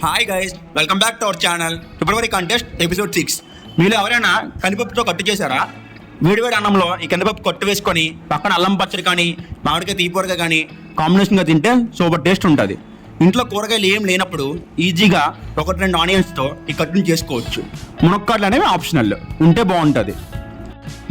Hi guys, welcome back to our channel. February contest episode 6. మీరు ఎవరైనా కందిపప్పుతో కట్టు చేశారా? వేడివేడి అన్నంలో ఈ కందిపప్పు కట్టు వేసుకొని పక్కన అల్లం పచ్చడి కానీ మామిడికాయ తీపూరగా కానీ కాంబినేషన్గా తింటే సూపర్ టేస్ట్ ఉంటుంది. ఇంట్లో కూరగాయలు ఏం లేనప్పుడు ఈజీగా 1-2 ఆనియన్స్తో ఈ కట్టుని చేసుకోవచ్చు. మునక్కాడలు అనేవి ఆప్షనల్, ఉంటే బాగుంటుంది.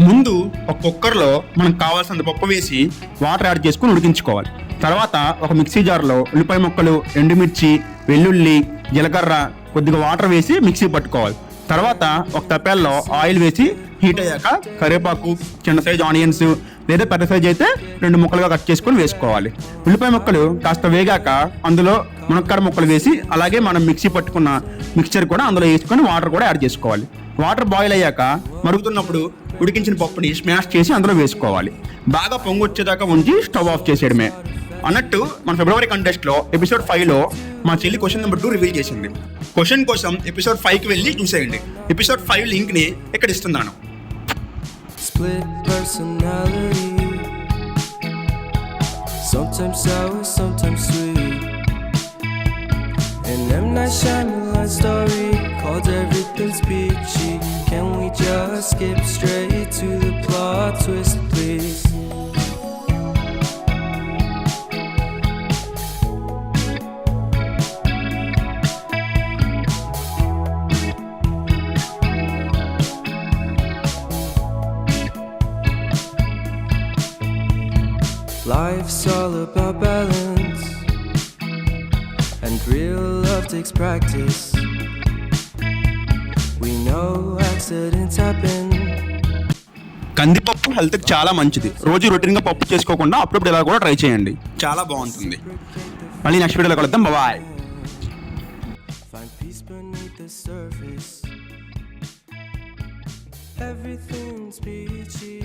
ముందు ఒక కుక్కర్లో మనకు కావాల్సినంత పప్పు వేసి వాటర్ యాడ్ చేసుకుని ఉడికించుకోవాలి. తర్వాత ఒక మిక్సీ జార్లో ఉల్లిపాయ ముక్కలు, ఎండుమిర్చి, వెల్లుల్లి, జీలకర్ర, కొద్దిగా వాటర్ వేసి మిక్సీ పట్టుకోవాలి. తర్వాత ఒక తప్పెల్లో ఆయిల్ వేసి హీట్ అయ్యాక కరివేపాకు, చిన్న సైజు ఆనియన్స్ లేదా పెద్ద సైజు అయితే 2 ముక్కలుగా కట్ చేసుకొని వేసుకోవాలి. ఉల్లిపాయ ముక్కలు కాస్త వేగాక అందులో మునక్కాడ ముక్కలు వేసి అలాగే మనం మిక్సీ పట్టుకున్న మిక్చర్ కూడా అందులో వేసుకొని వాటర్ కూడా యాడ్ చేసుకోవాలి. వాటర్ బాయిల్ అయ్యాక మరుగుతున్నప్పుడు ఉడికించిన పప్పుని స్మాష్ చేసి అందులో వేసుకోవాలి. బాగా పొంగు వచ్చేదాకా ఉంచి స్టవ్ ఆఫ్ చేసేయడమే. అన్నట్టు మన ఫిబ్రవరి కంటెస్ట్లో ఎపిసోడ్ 5లో మా చెల్లి క్వశ్చన్ నెంబర్ 2 రివీల్ చేసింది. క్వశ్చన్ కోసం ఎపిసోడ్ 5కి వెళ్ళి చూసేయండి. ఎపిసోడ్ 5 లింక్ని ఇక్కడ ఇస్తున్నాను. Split personality, sometimes sour, sometimes sweet. An M. Night Shyamalan story called Everything's Peachy. Can we just skip straight to the plot twist, please? Life's all about balance, and real love takes practice. We know accidents happen. కందిపప్పు హెల్త్కి చాలా మంచిది. రోజు రొటీన్గా పప్పు చేసుకోకుండా అప్పుడప్పుడు ఇలా కూడా ట్రై చేయండి, చాలా బాగుంటుంది. మళ్ళీ నెక్స్ట్ వీడియోలో కలుద్దాం. Bye. Find peace beneath the surface. Everything's peachy.